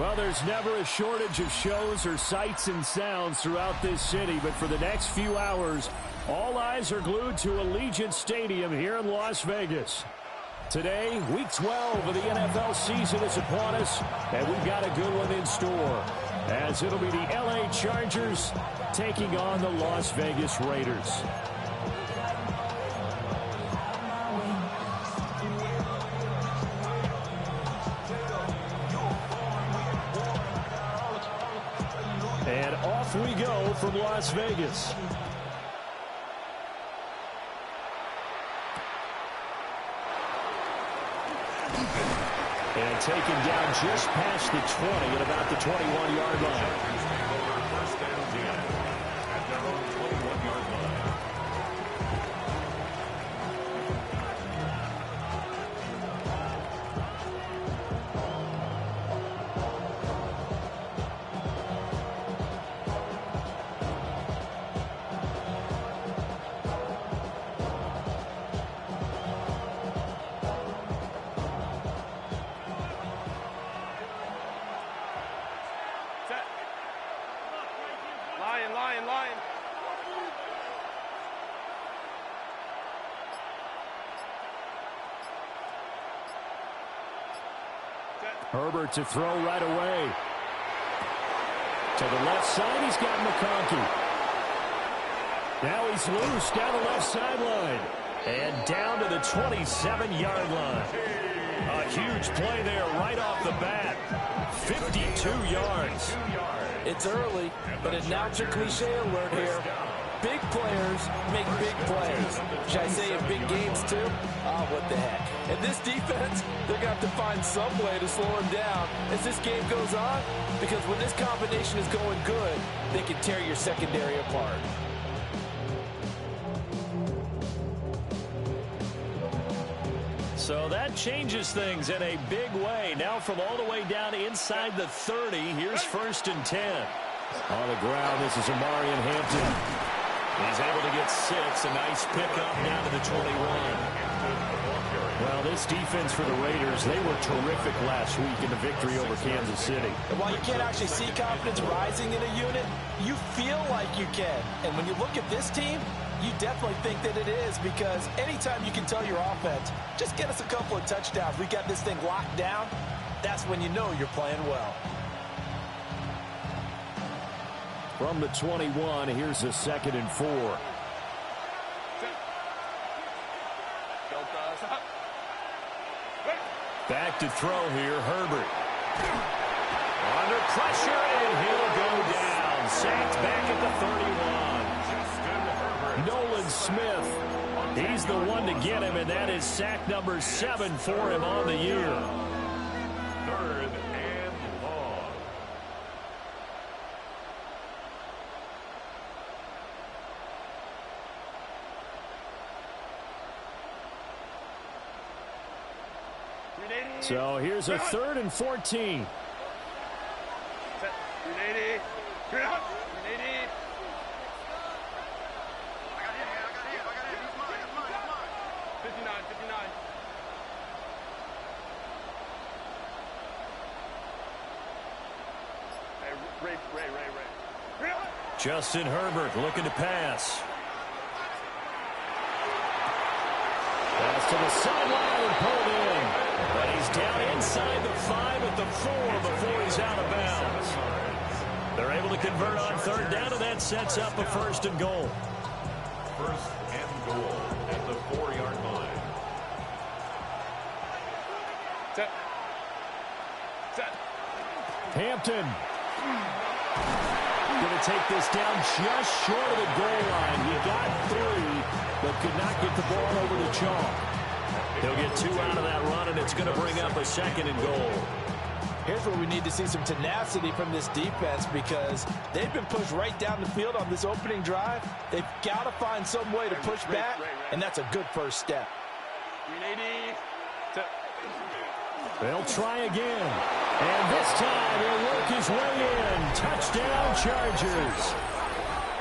Well, there's never a shortage of shows or sights and sounds throughout this city, but for the next few hours, all eyes are glued to Allegiant Stadium here in Las Vegas. Today, Week 12 of the NFL season is upon us, and we've got a good one in store, as it'll be the LA Chargers taking on the Las Vegas Raiders. And off we go from Las Vegas. And taken down just past the 20 at about the 21-yard line. First down 10 at their own 21-yard line. Lion. Herbert to throw right away. To the left side, he's got McConkey. Now he's loose down the left sideline. And down to the 27-yard line. A huge play there right off the bat. 52 yards. It's early, but announcer cliche alert here. Big players make big plays. Should I say in big games too? Oh, what the heck. And this defense, they're going to have to find some way to slow him down as this game goes on, because when this combination is going good, they can tear your secondary apart. So that changes things in a big way. Now from all the way down inside the 30, here's 1st and 10. On the ground, this is Omarion Hampton. He's able to get 6. A nice pickup down to the 21. Well, this defense for the Raiders, they were terrific last week in the victory over Kansas City. And while you can't actually see confidence rising in a unit, you feel like you can. And when you look at this team, you definitely think that it is, because anytime you can tell your offense, just get us a couple of touchdowns, we got this thing locked down, that's when you know you're playing well. From the 21, here's a 2nd and 4. Back to throw here, Herbert. Under pressure, and he'll go down. Sacked back at the 31. Nolan Smith, he's the one to get him, and that is sack number 7 for him on the year. 3rd and long. So here's a 3rd and 14. Justin Herbert looking to pass. Pass to the sideline and pulled in. But he's down inside the 5 at the 4 before he's out of bounds. They're able to convert on 3rd down, and that sets up a 1st and goal. 1st and goal at the 4-yard line. Set. Hampton. Going to take this down just short of the goal line. He got 3, but could not get the ball over the chalk. He'll get 2 out of that run, and it's going to bring up a 2nd and goal. Here's where we need to see some tenacity from this defense, because they've been pushed right down the field on this opening drive. They've got to find some way to push back, and that's a good first step. They'll try again. And this time he'll work his way in. Touchdown, Chargers.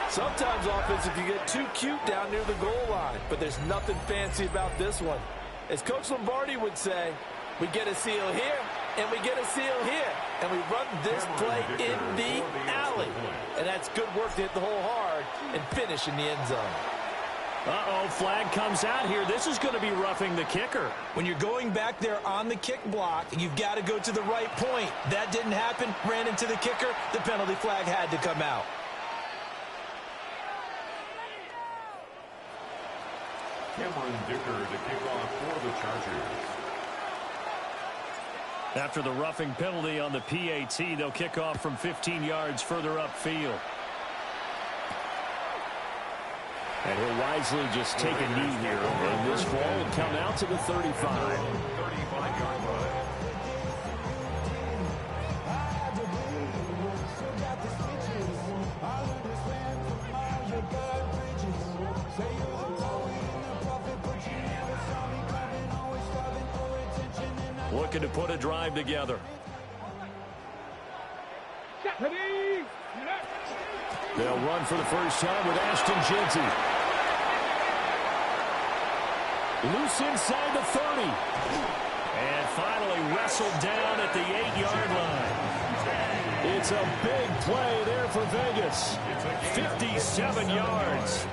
Sometimes offense, if you get too cute down near the goal line, but there's nothing fancy about this one. As Coach Lombardi would say, we get a seal here, And we get a seal here. And we run this play in the alley. And that's good work to hit the hole hard and finish in the end zone. Uh-oh, flag comes out here. This is going to be roughing the kicker. When you're going back there on the kick block, you've got to go to the right point. That didn't happen. Ran into the kicker. The penalty flag had to come out. Cameron Dicker to kick off for the Chargers. After the roughing penalty on the PAT, they'll kick off from 15 yards further upfield. And he'll wisely just take a knee here. And this ball will come out to the 35. 35-yard line. Looking to put a drive together. They'll run for the first time with Ashton Jeanty. Loose inside the 30. And finally wrestled down at the 8-yard line. It's a big play there for Vegas. 57 yards.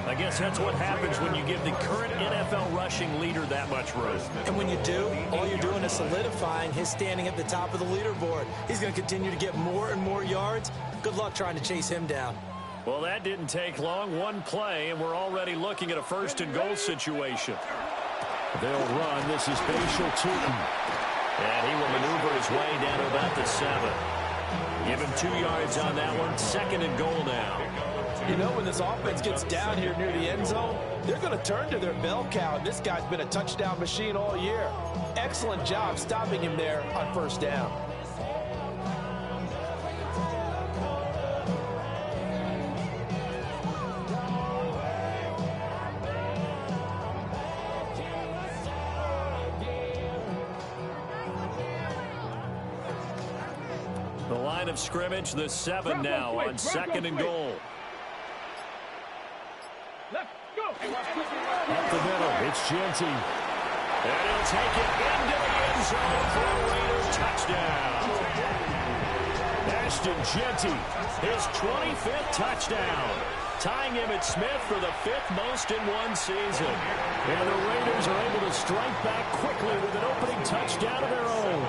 I guess that's what happens when you give the current NFL rushing leader that much room. And when you do, all you're doing is solidifying his standing at the top of the leaderboard. He's going to continue to get more and more yards. Good luck trying to chase him down. Well, that didn't take long. One play, and we're already looking at a first-and-goal situation. They'll run. This is Bashal Tutin. And he will maneuver his way down to about the 7. Give him 2 yards on that one. Second and goal now. You know, when this offense gets down here near the end zone, they're going to turn to their bell cow. This guy's been a touchdown machine all year. Excellent job stopping him there on first down. The line of scrimmage, the 7 now on second and goal. Up the middle, it's Jeanty. And he'll take it into the end zone for a Raiders touchdown. Ashton Jeanty, his 25th touchdown, tying Emmitt Smith for the 5th most in one season. And the Raiders are able to strike back quickly with an opening touchdown of their own.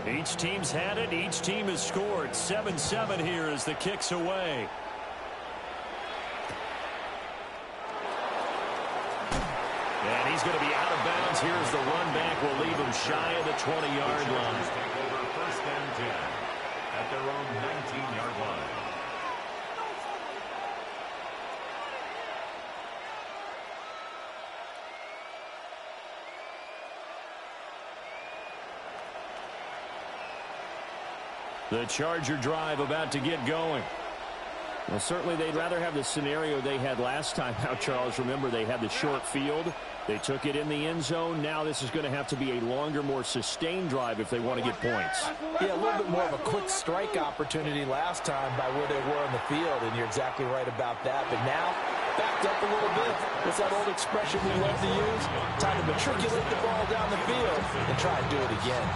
Each team's had it. Each team has scored. 7-7 here as the kick's away. And he's going to be out of bounds. Here's the run back. Will leave him shy of the 20-yard line. Take over first and 10 at their own 19-yard line. The Charger drive about to get going. Well, certainly they'd rather have the scenario they had last time out, Charles. Remember, they had the short field. They took it in the end zone. Now this is going to have to be a longer, more sustained drive if they want to get points. Yeah, a little bit more of a quick strike opportunity last time by where they were on the field, and you're exactly right about that. But now, backed up a little bit. What's that old expression we love to use? Time to matriculate the ball down the field and try and do it again.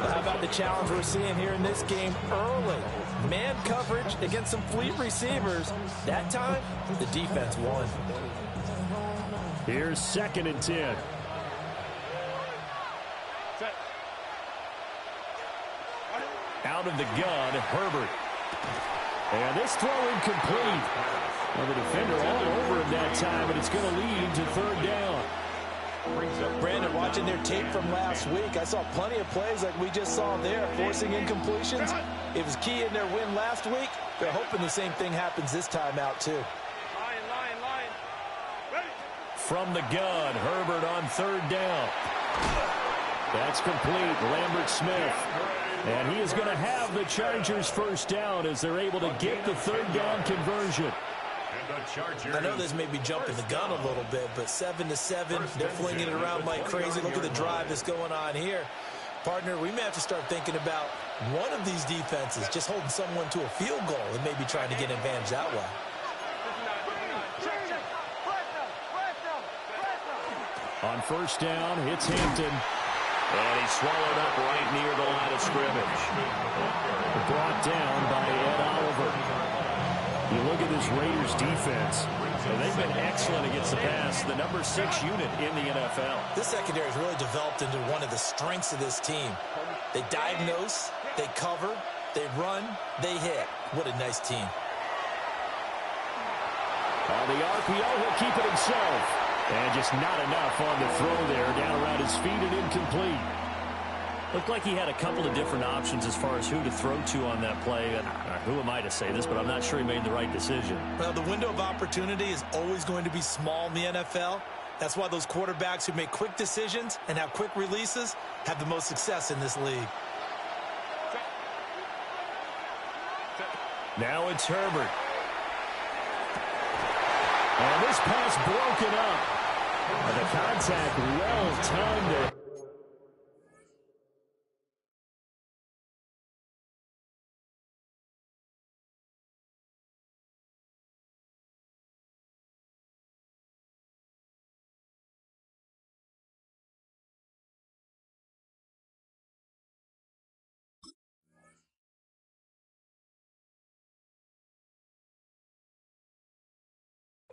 How about the challenge we're seeing here in this game early? Man coverage against some fleet receivers. That time, the defense won. Here's second and 10. Out of the gun, Herbert. And this throw incomplete. Well, the defender all over him that time, and it's going to lead to third down. Brandon, watching their tape from last week, I saw plenty of plays like we just saw there, forcing incompletions. It was key in their win last week. They're hoping the same thing happens this time out, too. Line. Ready. From the gun, Herbert on third down. That's complete. Lambert Smith. And he is going to have the Chargers first down as they're able to get the third down conversion. I know this may be jumping the gun a little bit, but 7-7, they're flinging it around like crazy. Look at the drive that's going on here. Partner, we may have to start thinking about One of these defenses just holding someone to a field goal and maybe trying to get an advantage that way. On first down, it's Hampton. And he's swallowed up right near the line of scrimmage. Brought down by Ed Oliver. You look at this Raiders defense. They've been excellent against the pass, the number 6 unit in the NFL. This secondary has really developed into one of the strengths of this team. They diagnose, they cover, they run, they hit. What a nice team. On the RPO, he'll keep it himself. And just not enough on the throw there, down around his feet and incomplete. Looked like he had a couple of different options as far as who to throw to on that play. Who am I to say this, but I'm not sure he made the right decision. Well, the window of opportunity is always going to be small in the NFL. That's why those quarterbacks who make quick decisions and have quick releases have the most success in this league. Now it's Herbert. And this pass broken up. And the contact well timed there.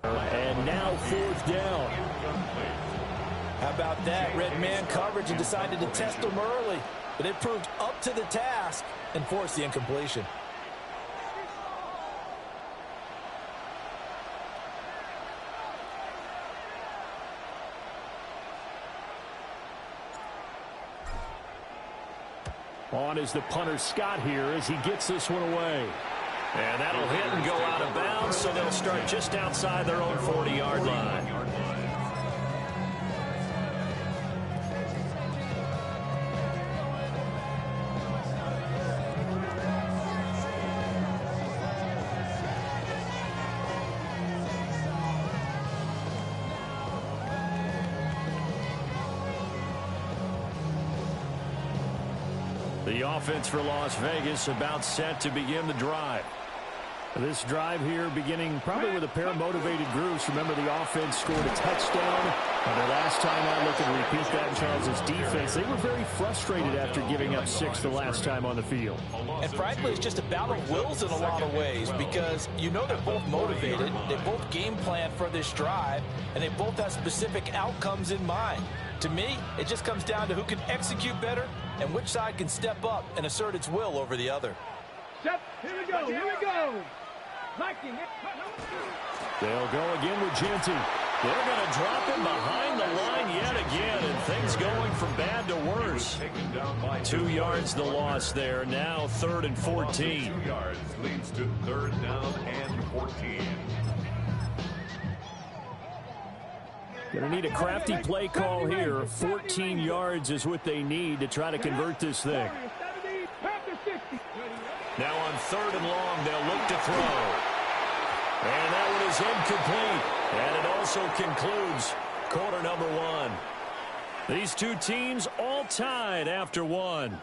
And now fourth down. How about that? Red man coverage and decided to test them early. But it proved up to the task and forced the incompletion. On is the punter Scott here as he gets this one away. And that'll hit and go out of bounds, so they'll start just outside their own 40-yard line. The offense for Las Vegas about set to begin the drive. This drive here beginning probably with a pair of motivated groups. Remember, the offense scored a touchdown. And their last time out, looking to repeat that in Charles' defense. They were very frustrated after giving up 6 the last time on the field. And frankly, it's just a battle of wills in a lot of ways because you know they're both motivated. They both game plan for this drive, and they both have specific outcomes in mind. To me, it just comes down to who can execute better and which side can step up and assert its will over the other. Here we go. Here we go. They'll go again with Genty. They're going to drop him behind the line yet again, and things going from bad to worse. 2 yards the loss there. Now 3rd and 14. 2 yards leads to 3rd down and 14. Going to need a crafty play call here. 14 yards is what they need to try to convert this thing. Now on 3rd and long, they'll look to throw. And that one is incomplete. And it also concludes quarter number 1. These two teams all tied after 1.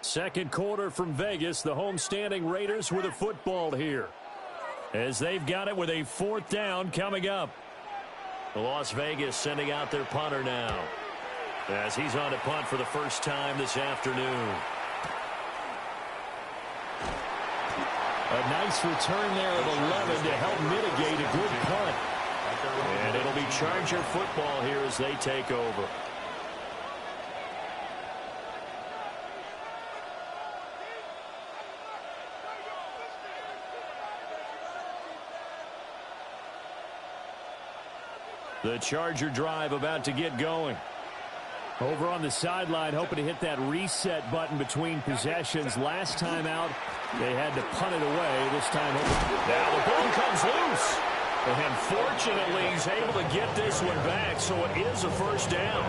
Second quarter from Vegas. The homestanding Raiders with a football here, as they've got it with a 4th down coming up. Las Vegas sending out their punter now, as he's on to punt for the first time this afternoon. A nice return there of 11 to help mitigate a good punt. And it'll be Charger football here as they take over. The Charger drive about to get going. Over on the sideline, hoping to hit that reset button between possessions. Last time out, they had to punt it away. This time, now the ball comes loose. And fortunately, he's able to get this one back, so it is a first down.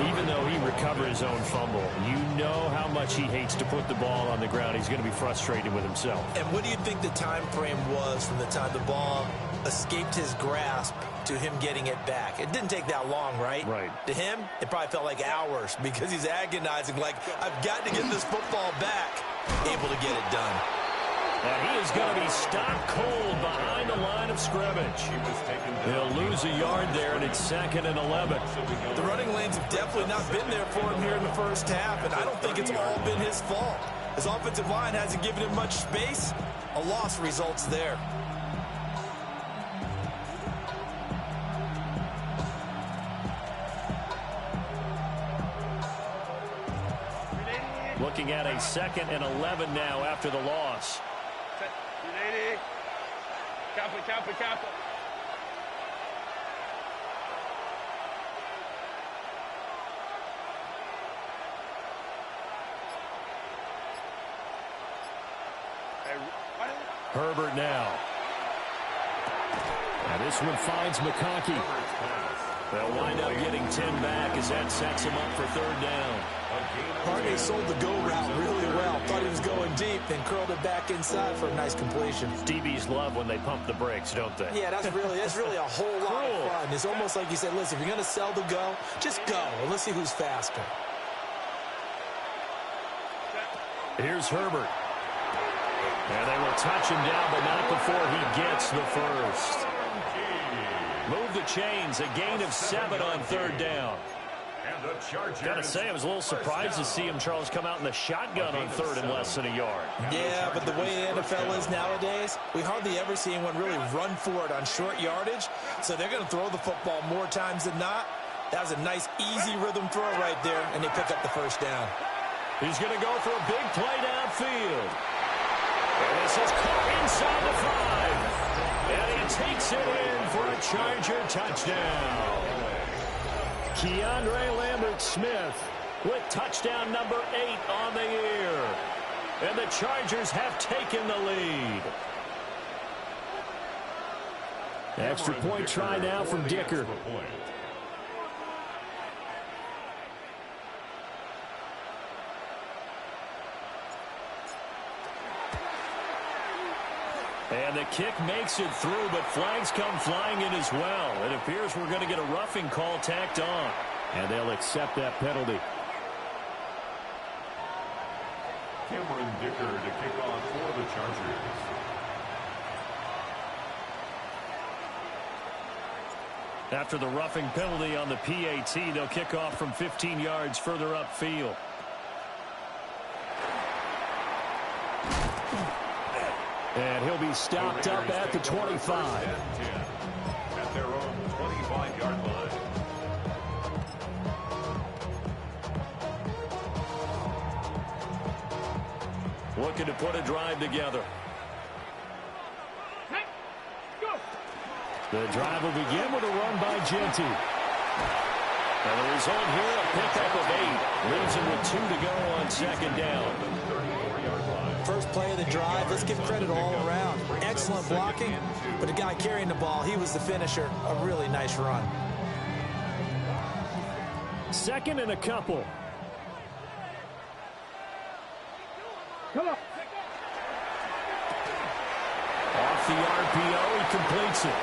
Even though he recovered his own fumble, you know how much he hates to put the ball on the ground. He's going to be frustrated with himself. And what do you think the time frame was from the time the ball escaped his grasp to him getting it back. It didn't take that long, right? Right. To him, it probably felt like hours because he's agonizing, like, I've got to get this football back. Able to get it done. And he is going to be stopped cold behind the line of scrimmage. He'll lose a yard there, and it's 2nd and 11. The running lanes have definitely not been there for him here in the first half, and I don't think it's all been his fault. His offensive line hasn't given him much space. A loss results there. Looking at a 2nd and 11 now after the loss. Kappa. Herbert now. And this one finds McConkey. They'll wind up getting 10 back as that sets him up for 3rd down. Harney sold the go route really well. Thought he was going deep, then curled it back inside for a nice completion. DBs love when they pump the brakes, don't they? Yeah, that's really a whole lot of fun. It's almost like you said, listen, if you're going to sell the go, just go. And let's see who's faster. Here's Herbert. And they will touch him down, but not before he gets the first. Move the chains, a gain of 7 on 3rd down. Gotta say, I was a little surprised to see him, Charles, come out in the shotgun on 3rd and less than a yard. Yeah, but the way the NFL is nowadays, we hardly ever see anyone really run for it on short yardage. So they're going to throw the football more times than not. That was a nice, easy rhythm throw right there, and they pick up the first down. He's going to go for a big play downfield. And this is caught inside the 5. And he takes it in for a Charger touchdown. Keandre Lambert-Smith with touchdown number 8 on the year. And the Chargers have taken the lead. Extra point try now from Dicker. And the kick makes it through, but flags come flying in as well. It appears we're going to get a roughing call tacked on. And they'll accept that penalty. Cameron Dicker to kick off for the Chargers. After the roughing penalty on the PAT, they'll kick off from 15 yards further upfield. And he'll be stopped up at the 25. At their own 25-yard line. Looking to put a drive together. Hey, go. The drive will begin with a run by Genty. And the result here, a pickup of 8. Leaves him with 2 to go on 2nd down. First play of the drive, let's give credit all around. Excellent blocking, but the guy carrying the ball, he was the finisher. A really nice run. 2nd and a couple. Come on. Off the RPO, he completes it.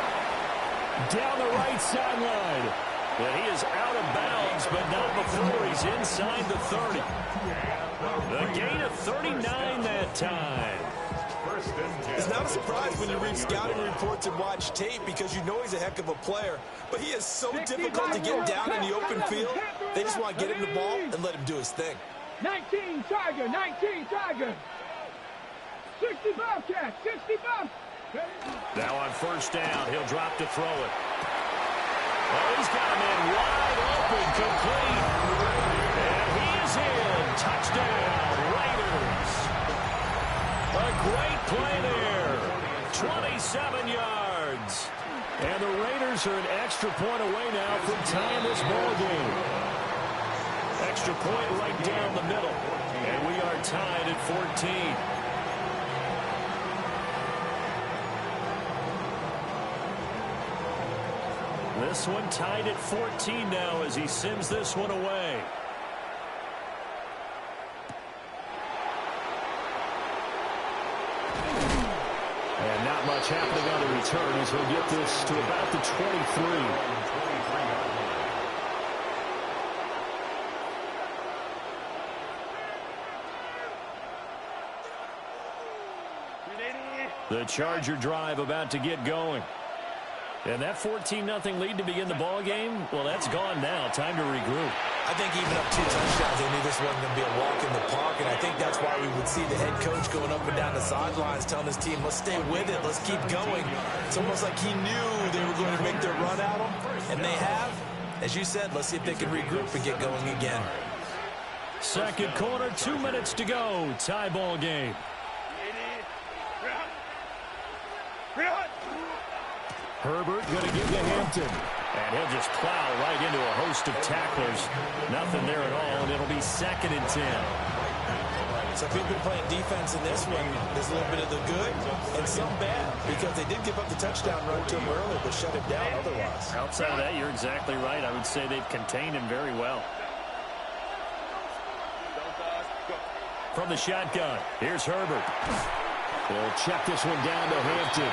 Down the right sideline. And he is out of bounds, but not before he's inside the 30. A gain of 39 that time. It's not a surprise when you read scouting reports and watch tape because you know he's a heck of a player. But he is so difficult to get down in the open field. They just want to get him the ball and let him do his thing. 19 Tiger, 19 Tiger. 60 Bobcat, 60 Bob. Now on 1st down, he'll drop to throw it. Oh, he's got a man wide open, complete. And he is in. Touchdown, Raiders. A great play there. 27 yards. And the Raiders are an extra point away now from tying this ball game. Extra point right down the middle. And we are tied at 14. This one tied at 14 now as he sends this one away. And not Not much happening on the return as he'll get this to about the 23. The Charger drive about to get going. And that 14-0 lead to begin the ball game, well, that's gone now. Time to regroup. I think even up 2 touchdowns, they knew this wasn't going to be a walk in the park, and I think that's why we would see the head coach going up and down the sidelines telling his team, let's stay with it, let's keep going. It's almost like he knew they were going to make their run at him, and they have. As you said, let's see if they can regroup and get going again. Second quarter, 2 minutes to go. Tie ball game. Herbert going to give to Hampton. And he'll just plow right into a host of tacklers. Nothing there at all, and it'll be 2nd and 10. So if you've been playing defense in this one, there's a little bit of the good and some bad, because they did give up the touchdown run to him early, but shut him down otherwise. Outside of that, you're exactly right. I would say they've contained him very well. From the shotgun, here's Herbert. They'll check this one down to Hampton.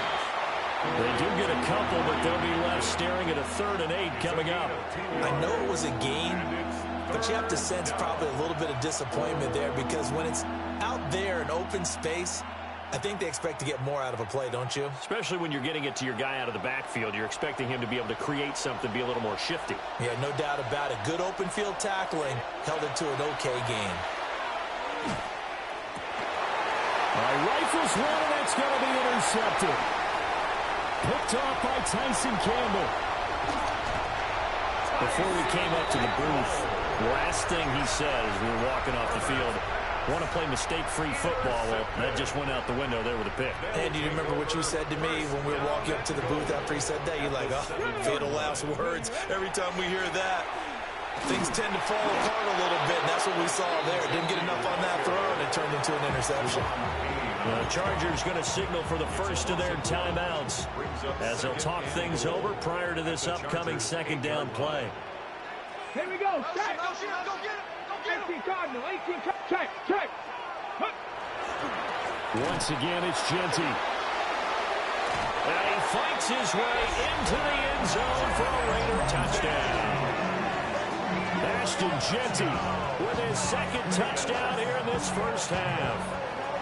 They do get a couple, but they'll be left staring at a 3rd and 8 coming up. I know it was a gain, but you have to sense probably a little bit of disappointment there, because when it's out there in open space, I think they expect to get more out of a play, don't you? Especially when you're getting it to your guy out of the backfield. You're expecting him to be able to create something, be a little more shifty. Yeah, no doubt about it. Good open field tackling held it to an okay gain. Rifles one, and that's going to be intercepted. Picked off by Tyson Campbell. Before we came up to the booth, last thing he said as we were walking off the field, want to play mistake-free football. Well, that just went out the window there with a pick. And do you remember what you said to me when we were walking up to the booth after he said that? You're like, oh, fatal last words. Every time we hear that, things tend to fall apart a little bit, and that's what we saw there. Didn't get enough on that throw, and it turned into an interception. The Chargers going to signal for the first of their timeouts as they'll talk things over prior to this upcoming 2nd down play. Here we go. Check. 18 Cardinal. 18 check. Check. Once again, it's Genty. And he fights his way into the end zone for a Raider touchdown. Ashton Genty with his 2nd touchdown here in this first half.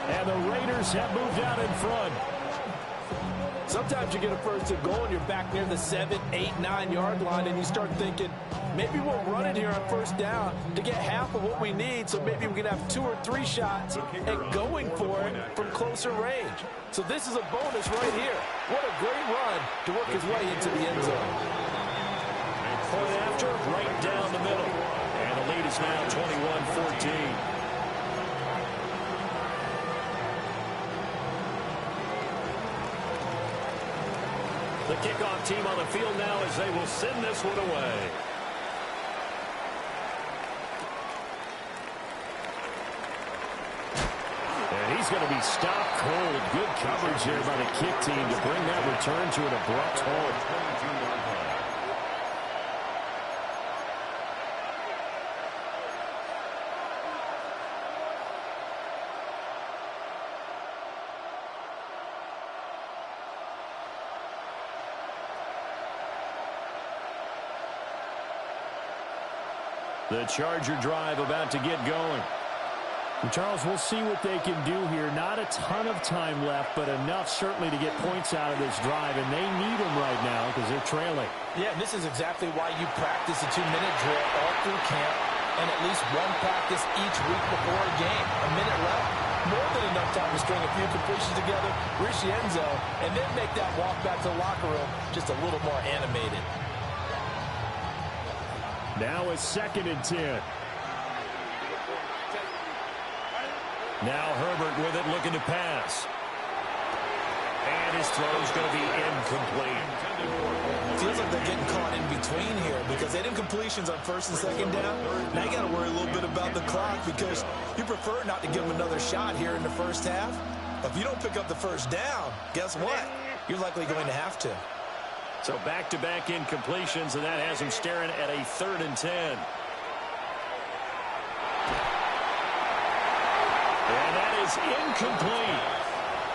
And the Raiders have moved out in front. Sometimes you get a 1st and goal and you're back near the 7, 8, 9-yard line, and you start thinking, maybe we'll run it here on 1st down to get half of what we need, so maybe we can have 2 or 3 shots and going for it from closer range. So this is a bonus right here. What a great run to work his way into the end zone. Point after, right down the middle. And the lead is now 21-14. The kickoff team on the field now as they will send this one away. And he's going to be stopped cold. Good coverage there by the kick team to bring that return to an abrupt halt. The Charger drive about to get going. And Charles, we'll see what they can do here. Not a ton of time left, but enough certainly to get points out of this drive, and they need them right now because they're trailing. Yeah, and this is exactly why you practice a 2-minute drill all through camp and at least one practice each week before a game. A minute left, more than enough time to string a few completions together, reach the end zone, and then make that walk back to the locker room just a little more animated. Now it's 2nd and 10. Now Herbert with it, looking to pass. And his throw is going to be incomplete. Feels like they're getting caught in between here because they did completions on 1st and 2nd down. Now you got to worry a little bit about the clock because you prefer not to give them another shot here in the first half. But if you don't pick up the 1st down, guess what? You're likely going to have to. So back-to-back incompletions, and that has him staring at a 3rd and 10. And that is incomplete.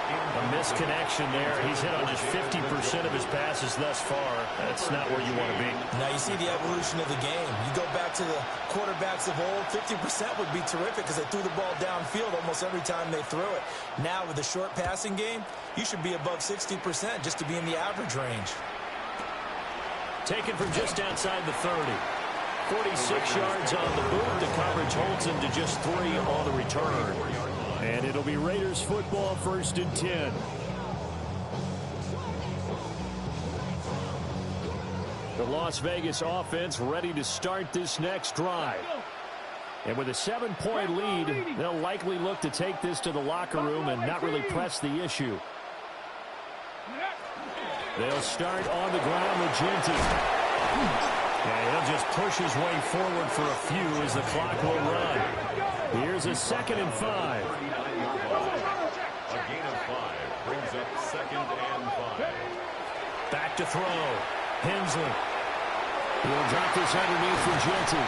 A misconnection there. He's hit on just 50% of his passes thus far. That's not where you want to be. Now you see the evolution of the game. You go back to the quarterbacks of old, 50% would be terrific because they threw the ball downfield almost every time they threw it. Now with the short passing game, you should be above 60% just to be in the average range. Taken from just outside the 30. 46 yards on the boot. The coverage holds him to just 3 on the return. And it'll be Raiders football, 1st and 10. The Las Vegas offense ready to start this next drive. And with a 7-point lead, they'll likely look to take this to the locker room and not really press the issue. They'll start on the ground with Genty. And he'll just push his way forward for a few as the clock will run. Here's a 2nd and 5. A gain of 5 brings up 2nd and 5. Back to throw. Hensley. He'll drop this underneath for Genty.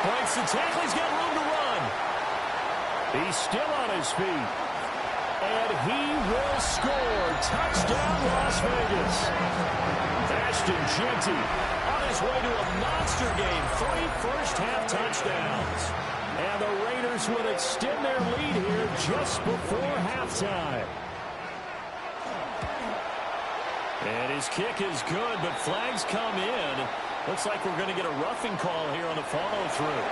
Points the tackle. He's got room to run. He's still on his feet. And he will score. Touchdown, Las Vegas. Ashton Genty on his way to a monster game. 3 first-half touchdowns. And the Raiders will extend their lead here just before halftime. And his kick is good, but flags come in. Looks like we're going to get a roughing call here on the follow-through.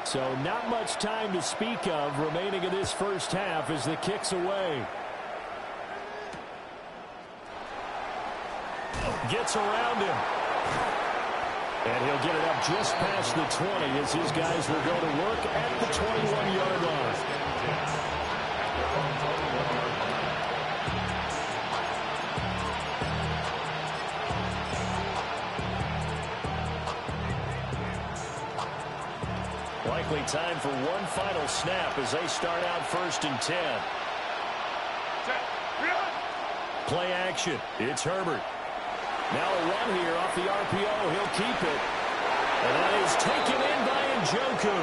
So not much time to speak of remaining in this first half as the kick's away. Gets around him. And he'll get it up just past the 20 as his guys will go to work at the 21-yard line. Likely time for one final snap as they start out 1st and 10. Play action. It's Herbert. Now a run here off the RPO. He'll keep it. And that is taken in by Njoku.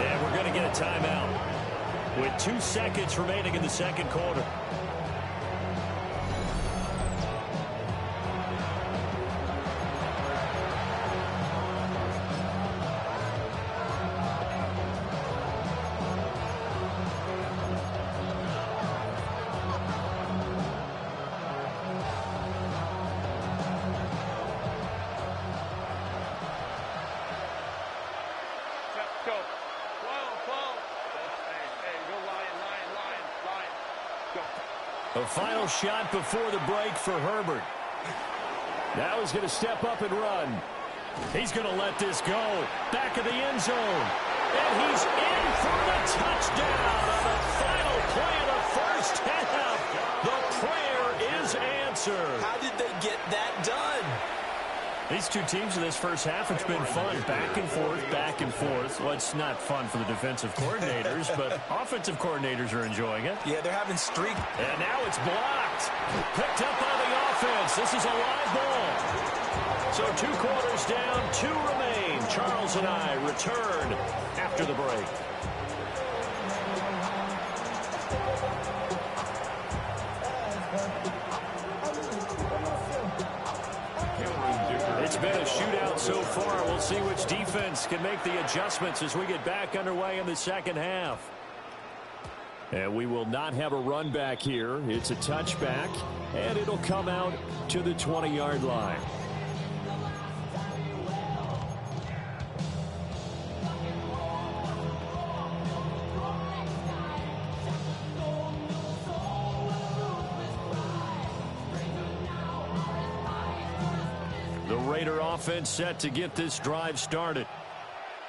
And we're going to get a timeout with 2 seconds remaining in the second quarter. A final shot before the break for Herbert. Now he's going to step up and run. He's going to let this go. Back of the end zone. And he's in for the touchdown on the final play of the first half. The prayer is answered. How did they get that done? These two teams in this first half, it's been fun. Back and forth, back and forth. Well, it's not fun for the defensive coordinators, but offensive coordinators are enjoying it. Yeah, they're having streak. And now it's blocked. Picked up by the offense. This is a live ball. So 2 quarters down, 2 remain. Charles and I return after the break. It's been a shootout so far. We'll see which defense can make the adjustments as we get back underway in the second half. And we will not have a run back here. It's a touchback, and it'll come out to the 20-yard line. The Raider offense set to get this drive started.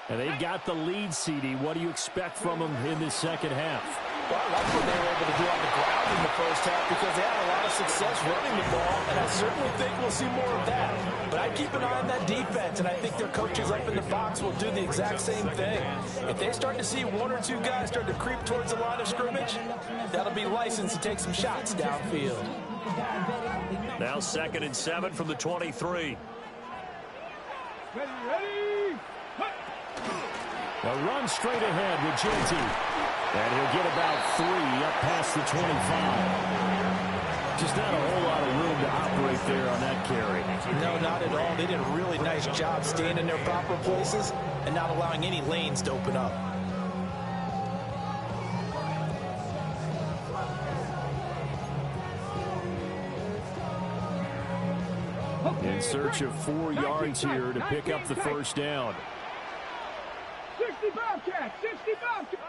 And they've got the lead, CD. What do you expect from them in this second half? Well, I like what they were able to do on the ground in the first half because they had a lot of success running the ball, and I certainly think we'll see more of that. But I keep an eye on that defense, and I think their coaches up in the box will do the exact same thing. If they start to see 1 or 2 guys start to creep towards the line of scrimmage, that'll be licensed to take some shots downfield. Now 2nd and 7 from the 23. Ready? A run straight ahead with J.T. And he'll get about 3 up past the 25. Just not a whole lot of room to operate there on that carry. No, not at all. They did a really nice job staying in their proper places and not allowing any lanes to open up. In search of 4 yards here to pick up the first down. 60 Bobcats, 60 Bobcats.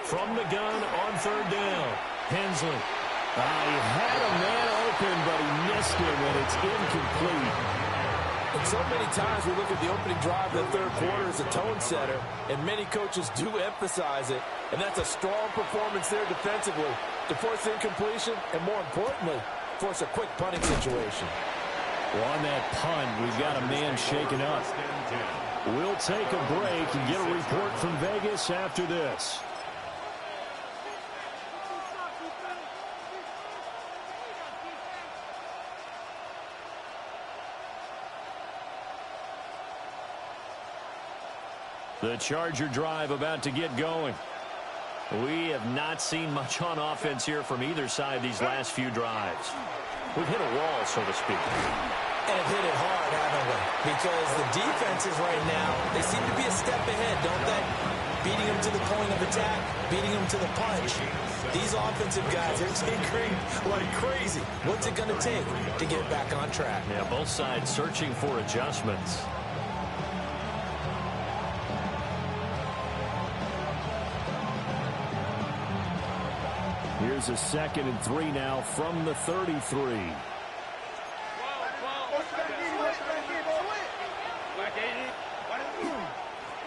From the gun on third down, Hensley. He had a man open, but he missed him, and it's incomplete. And so many times we look at the opening drive of the third quarter as a tone setter, and many coaches do emphasize it, and that's a strong performance there defensively to force incompletion and, more importantly, force a quick punting situation. Well, on that punt, we've got a man shaken up. We'll take a break and get a report from Vegas after this. The Charger drive about to get going. We have not seen much on offense here from either side these last few drives. We've hit a wall, so to speak. And have hit it hard, haven't we? Because the defenses right now, they seem to be a step ahead, don't they? Beating them to the point of attack, beating them to the punch. These offensive guys, they're tinkering like crazy. What's it going to take to get back on track? Yeah, both sides searching for adjustments. Here's a 2nd and 3 now from the 33.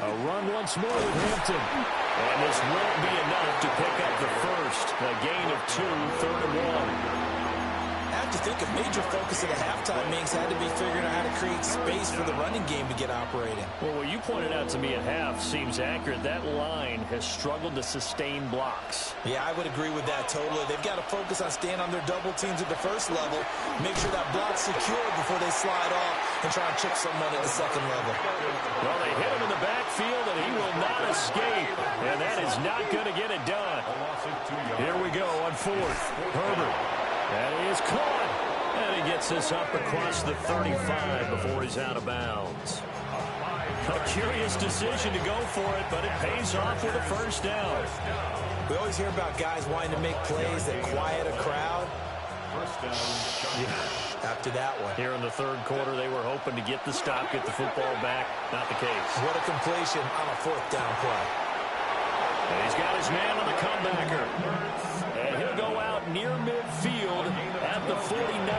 A run once more with Hampton. And this won't be enough to pick up the first. A gain of 2, 3rd and 1. I have to think a major focus of the halftime meetings had to be figuring out how to create space for the running game to get operating. Well, what you pointed out to me at half seems accurate. That line has struggled to sustain blocks. Yeah, I would agree with that totally. They've got to focus on staying on their double teams at the first level, make sure that block's secure before they slide off and try and chip someone at the second level. Well, they hit him in the backfield, and he will not escape. And that is not going to get it done. Here we go on 4th. Herbert. That is caught. And he gets this up across the 35 before he's out of bounds. A curious decision to go for it, but it pays off with a first down. We always hear about guys wanting to make plays that quiet a crowd. After that one. Here in the third quarter, they were hoping to get the stop, get the football back. Not the case. What a completion on a 4th down play. And he's got his man on the comebacker. And he'll go out near midfield at the 49.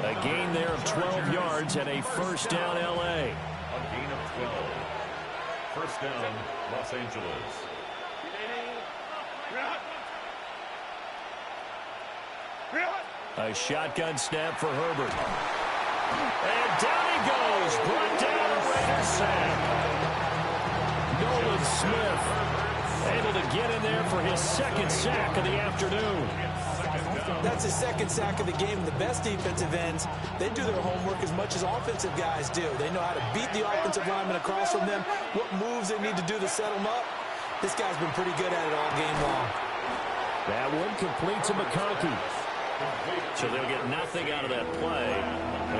A gain there of 12 yards and a first down L.A. A gain of 12. First down, Los Angeles. A shotgun snap for Herbert. And down he goes. Brought down a Raider sack. Nolan Smith able to get in there for his 2nd sack of the afternoon. That's his 2nd sack of the game. The best defensive ends, they do their homework as much as offensive guys do. They know how to beat the offensive lineman across from them, what moves they need to do to set them up. This guy's been pretty good at it all game long. That one complete to McConkey. So they'll get nothing out of that play.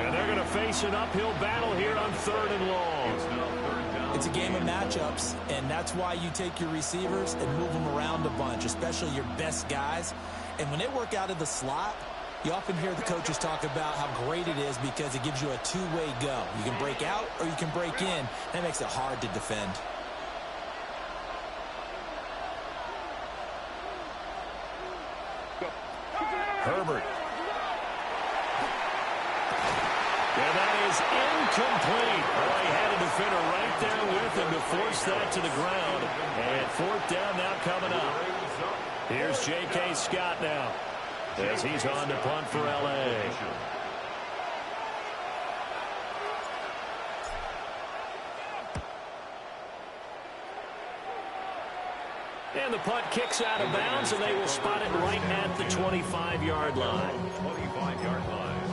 And they're going to face an uphill battle here on 3rd and long. It's a game of matchups, and that's why you take your receivers and move them around a bunch, especially your best guys. And when they work out of the slot, you often hear the coaches talk about how great it is because it gives you a two-way go. You can break out or you can break in. That makes it hard to defend. Herbert. And that is incomplete. Well, he had a defender right there with him to force that to the ground. And 4th down now coming up. Here's J.K. Scott now as he's on to punt for L.A. And the punt kicks out of bounds, and they will spot it right at the 25-yard line. 25-yard line.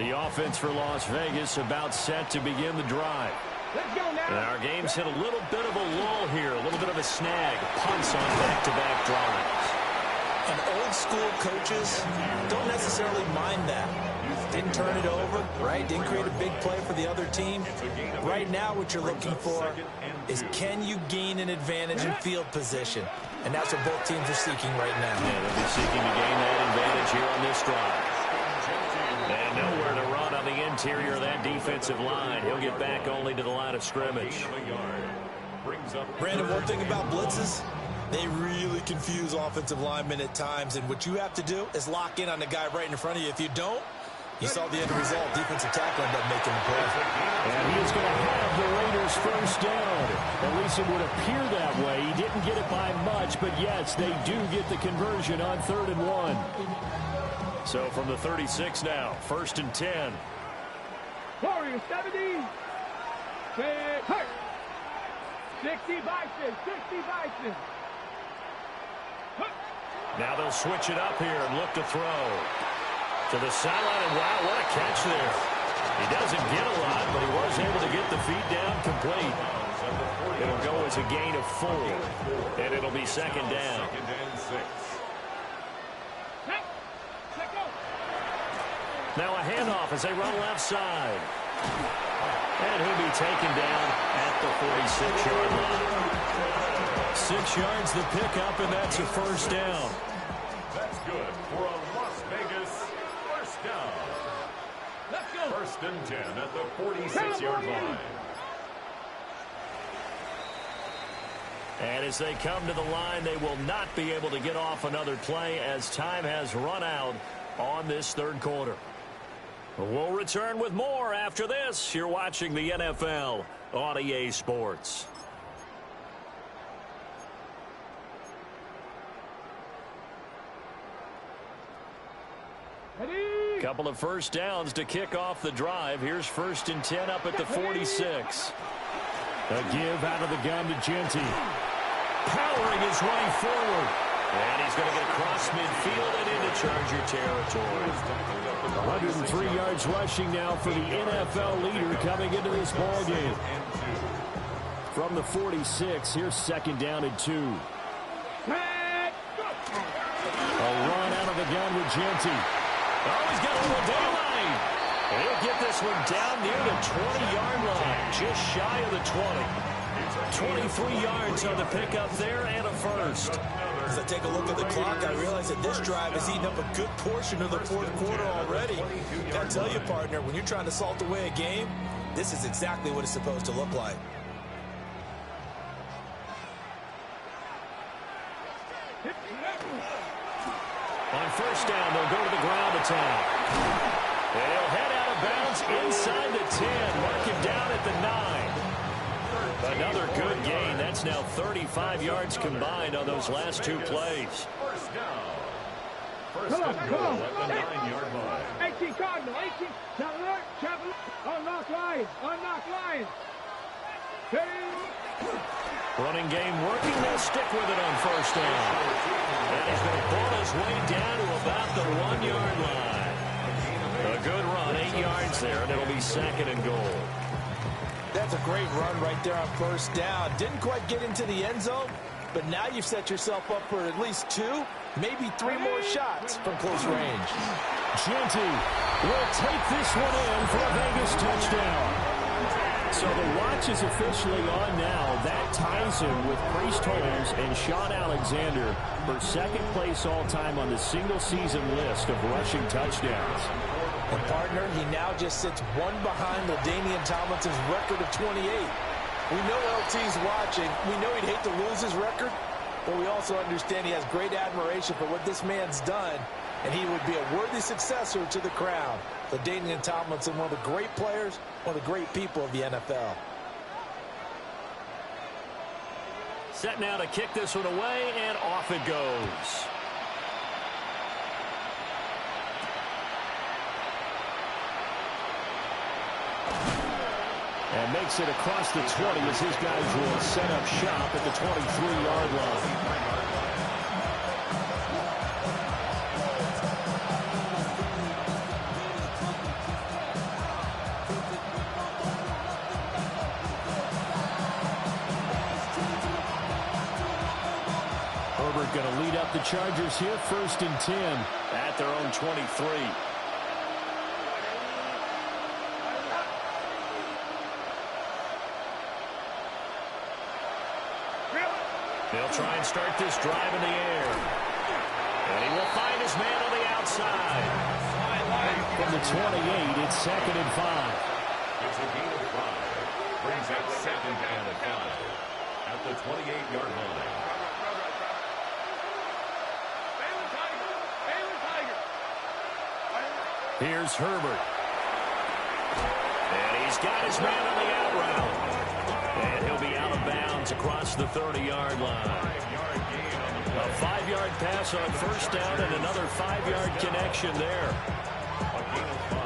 The offense for Las Vegas about set to begin the drive. Let's go now. And our game's hit a little bit of a lull here, a little bit of a snag. Punts on back-to-back drives. And old-school coaches don't necessarily mind that. Didn't turn it over, right? Didn't create a big play for the other team. Right now what you're looking for is can you gain an advantage in field position? And that's what both teams are seeking right now. Yeah, they'll be seeking to gain that advantage here on this drive. And nowhere to run on the interior of that defensive line. He'll get back only to the line of scrimmage. Brandon, one thing about blitzes, they really confuse offensive linemen at times. And what you have to do is lock in on the guy right in front of you. If you don't, you saw the end result. Defensive tackle ended up making the play. And he is going to have the Raiders first down. At least it would appear that way. He didn't get it by much, but yes, they do get the conversion on 3rd and 1. So from the 36 now, 1st and 10. Warriors 70. Say, hurt. 60 Bison. 60 Bison. Now they'll switch it up here and look to throw. To the sideline, and wow, what a catch there. He doesn't get a lot, but he was able to get the feet down complete. It'll go as a gain of 4, and it'll be 2nd down. Now a handoff as they run left side. And he'll be taken down at the 46-yard line. 6 yards the pickup, and that's a first down. That's good for a Las Vegas first down. Let's go. 1st and 10 at the 46-yard line. And as they come to the line, they will not be able to get off another play as time has run out on this 3rd quarter. We'll return with more after this. You're watching the NFL on EA Sports. Couple of first downs to kick off the drive. Here's 1st and 10 up at the 46. A give out of the gun to Genty. Powering his way forward. And he's going to get across midfield and into Charger territory. 103 yards rushing now for the NFL leader coming into this ball game. From the 46, here's 2nd down and 2. A run out of the gun with Genty. Oh, he's got a little daylight. And he'll get this one down near the 20-yard line, just shy of the 20. 23 yards on the pickup there and a first. As I take a look at the clock, I realize that this drive has eaten up a good portion of the 4th quarter already. Got to tell you, partner, when you're trying to salt away a game, this is exactly what it's supposed to look like. On 1st down, they'll go to the ground attack. And he'll head out of bounds inside the 10. Mark him down at the 9. Another good gain. That's now 35 yards combined on those last 2 plays. First down. 1st and goal at the 9-yard line. 18 Cardinal. 18. Travel. Unlock line. Unlock line. Running game working. They'll stick with it on 1st down. And he's going to pull his way down to about the 1-yard line. A good run, 8 yards there, and it'll be 2nd and goal. That's a great run right there on 1st down. Didn't quite get into the end zone, but now you've set yourself up for at least 2, maybe 3 more shots from close range. Genty will take this one in for a Vegas touchdown. So the watch is officially on now. That ties him with Priest Holmes and Sean Alexander for 2nd place all-time on the single-season list of rushing touchdowns. And partner, he now just sits 1 behind LaDainian Tomlinson's record of 28. We know LT's watching. We know he'd hate to lose his record, but we also understand he has great admiration for what this man's done, and he would be a worthy successor to the crown. LaDainian Tomlinson, one of the great players, one of the great people of the NFL. Set now to kick this one away, and off it goes. And makes it across the 20 as his guys will set up shop at the 23-yard line. going to lead up the Chargers here, 1st and 10. At their own 23. They'll try and start this drive in the air. And he will find his man on the outside. From the 28, it's 2nd and 5. It's a gain of 5. Brings up 2nd and 5 at the 28-yard line. Here's Herbert. And he's got his man on the out route. And he'll be out of bounds across the 30-yard line. A 5-yard pass on 1st down and another 5-yard connection there. A gain of 5.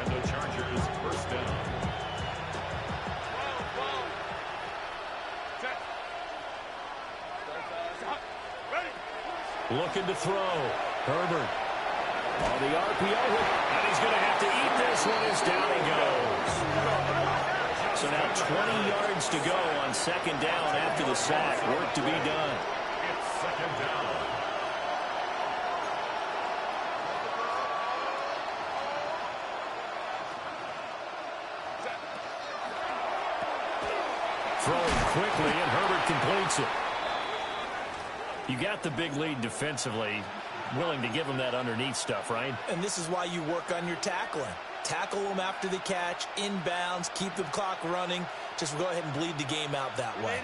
And the Chargers 1st down. Looking to throw. Herbert. On the RPO. And he's going to have to eat this one as down he goes. So now 20 yards to go on 2nd down after the sack. Work to be done. It's 2nd down. Throwing quickly, and Herbert completes it. You got the big lead defensively. Willing to give him that underneath stuff, right? And this is why you work on your tackling. Tackle them after the catch, inbounds, keep the clock running. Just go ahead and bleed the game out that way.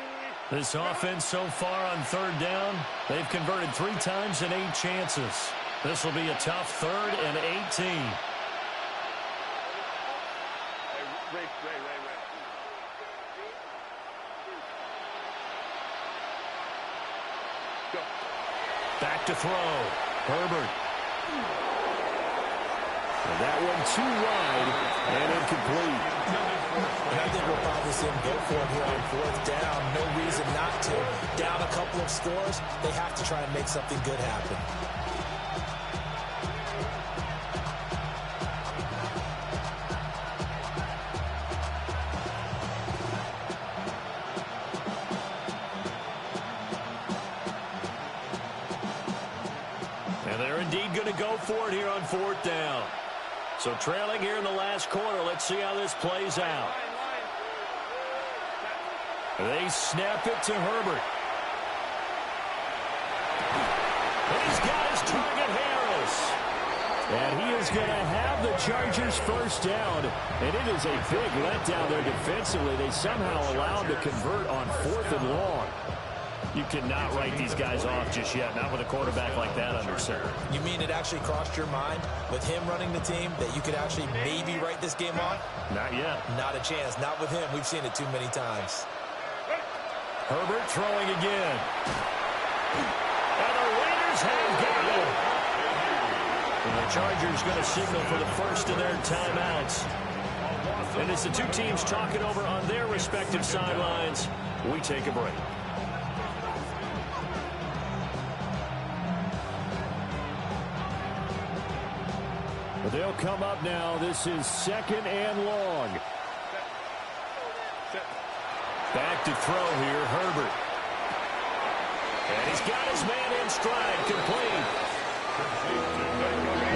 This offense so far on 3rd down, they've converted 3 times in 8 chances. This will be a tough 3rd and 18. Back to throw. Herbert. And that one too wide and incomplete. And I think we'll probably see them go for it here on 4th down. No reason not to. Down a couple of scores, they have to try and make something good happen. Go for it here on 4th down. So trailing here in the last quarter. Let's see how this plays out. They snap it to Herbert. He's got his target, Harris. And he is going to have the Chargers 1st down. And it is a big letdown there defensively. They somehow allowed to convert on 4th and long. You cannot write these guys off just yet, not with a quarterback like that under center. You mean it actually crossed your mind with him running the team that you could actually maybe write this game off? Not yet. Not a chance. Not with him. We've seen it too many times. Herbert throwing again. And the Raiders have got it. And the Chargers going to signal for the first of their timeouts. And as the two teams talk it over on their respective sidelines, we take a break. But they'll come up now. This is 2nd and long. Back to throw here, Herbert. And he's got his man in stride, complete.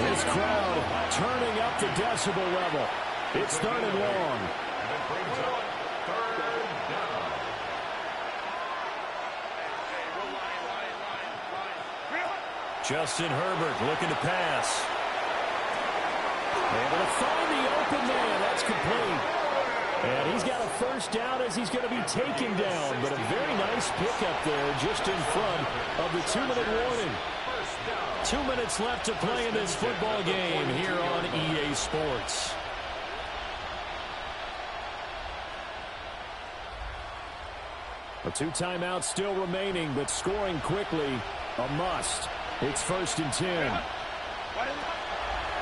This crowd turning up the decibel level. It's 3rd and long. And it brings up 3rd down. Justin Herbert looking to pass. Able to find the open man. That's complete. And he's got a 1st down as he's going to be taken down. But a very nice pickup there just in front of the 2-minute warning. 2 minutes left to play in this football game here on EA Sports. A 2 timeouts still remaining, but scoring quickly, a must. It's 1st and 10.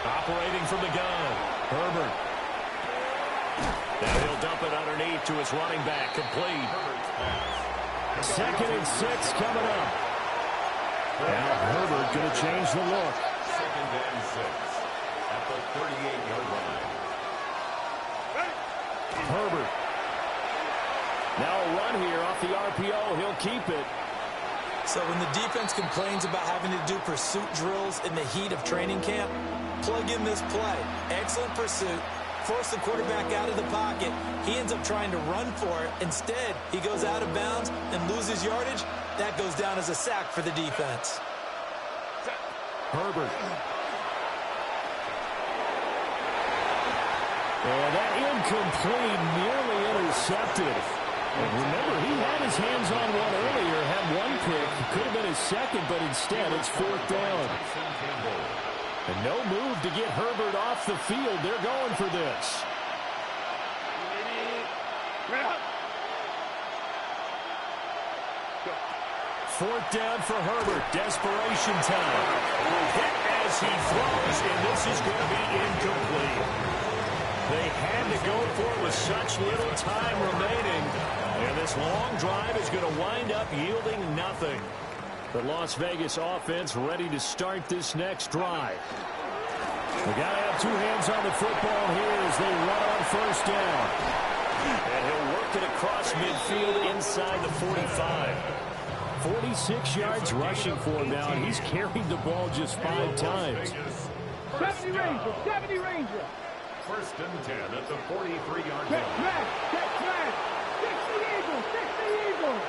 Operating from the gun, Herbert. Now he'll dump it underneath to his running back, complete. 2nd and 6 coming up. Now Herbert going to change the look. 2nd and 6 at the 38-yard line. Herbert. Now a run here off the RPO. He'll keep it. So when the defense complains about having to do pursuit drills in the heat of training camp, plug in this play. Excellent pursuit. Force the quarterback out of the pocket. He ends up trying to run for it. Instead, he goes out of bounds and loses yardage. That goes down as a sack for the defense. Herbert. And that incomplete, nearly intercepted. And remember, he had his hands on one earlier, had one pick. Could have been his second, but instead it's 4th down. And no move to get Herbert off the field. They're going for this. 4th down for Herbert. Desperation time. Hit as he throws, and this is going to be incomplete. They had to go for it with such little time remaining. And this long drive is going to wind up yielding nothing. The Las Vegas offense ready to start this next drive. They got to have two hands on the football here as they run on 1st down. And he'll work it across midfield inside the 45. 46 yards rushing for him now, and he's carried the ball just 5 times. 70 Ranger, 70 Ranger. 1st and 10 at the 43-yard Check line. smash, check smash. 60 Eagles.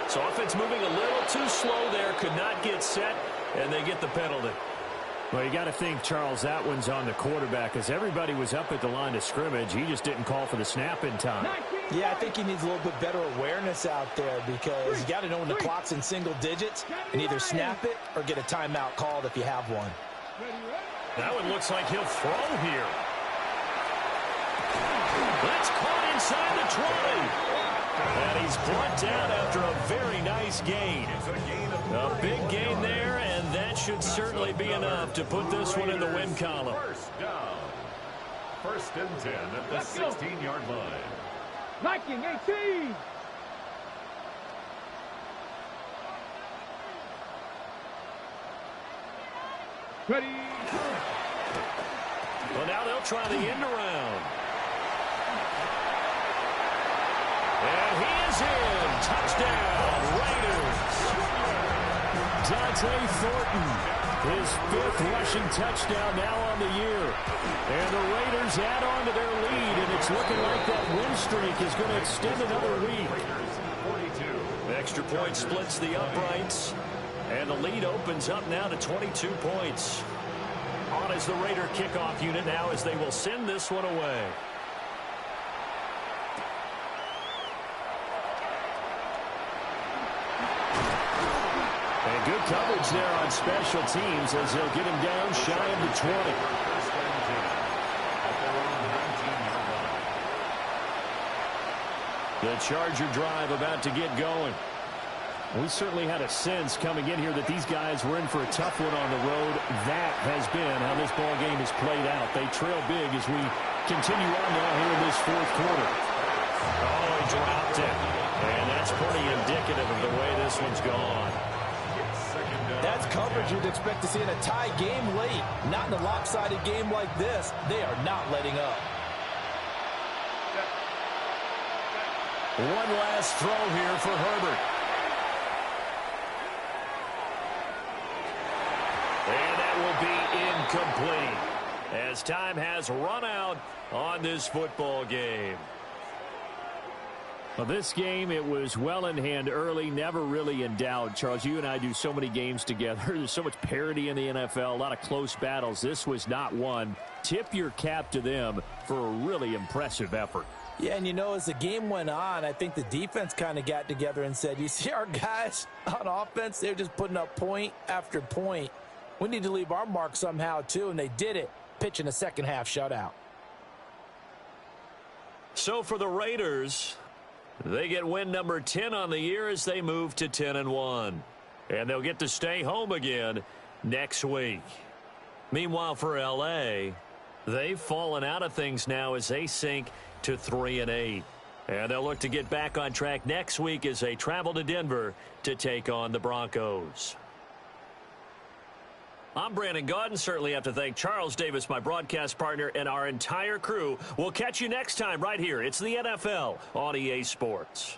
So offense moving a little too slow there, could not get set, and they get the penalty. Well, you got to think, Charles, that one's on the quarterback, as everybody was up at the line of scrimmage. He just didn't call for the snap in time. Yeah, I think he needs a little bit better awareness out there because you got to know when the clock's in single digits and either snap it or get a timeout called if you have one. That one looks like he'll throw here. That's caught inside the 20. And he's brought down after a very nice gain. A big gain there, and that should certainly be enough to put this one in the win column. 1st down. 1st and 10 at the 16-yard line. Viking 18. Ready. Well, now they'll try the end around. And he is in. Touchdown, Raiders. Dante Thornton, his 5th rushing touchdown now on the year. And the Raiders add on to their lead, and it's looking like that win streak is going to extend another week. Extra point splits the uprights, and the lead opens up now to 22 points. On is the Raider kickoff unit now as they will send this one away. And good coverage there on special teams as they'll get him down shy of the 20. The Charger drive about to get going. We certainly had a sense coming in here that these guys were in for a tough one on the road. That has been how this ball game has played out. They trail big as we continue on now here in this 4th quarter. Oh, he dropped it. And that's pretty indicative of the way this one's gone. That's coverage you'd expect to see in a tie game late. Not in a lopsided game like this. They are not letting up. One last throw here for Herbert. And that will be incomplete as time has run out on this football game. Well, this game, it was well in hand early, never really in doubt. Charles, you and I do so many games together. There's so much parity in the NFL, a lot of close battles. This was not one. Tip your cap to them for a really impressive effort. Yeah, and you know, as the game went on, I think the defense kind of got together and said, you see our guys on offense, they're just putting up point after point. We need to leave our mark somehow, too, and they did it, pitching a second-half shutout. So for the Raiders, they get win number 10 on the year as they move to 10-1. And they'll get to stay home again next week. Meanwhile, for L.A., they've fallen out of things now as they sink to 3-8. And they'll look to get back on track next week as they travel to Denver to take on the Broncos. I'm Brandon Gaudin. Certainly have to thank Charles Davis, my broadcast partner, and our entire crew. We'll catch you next time right here. It's the NFL on EA Sports.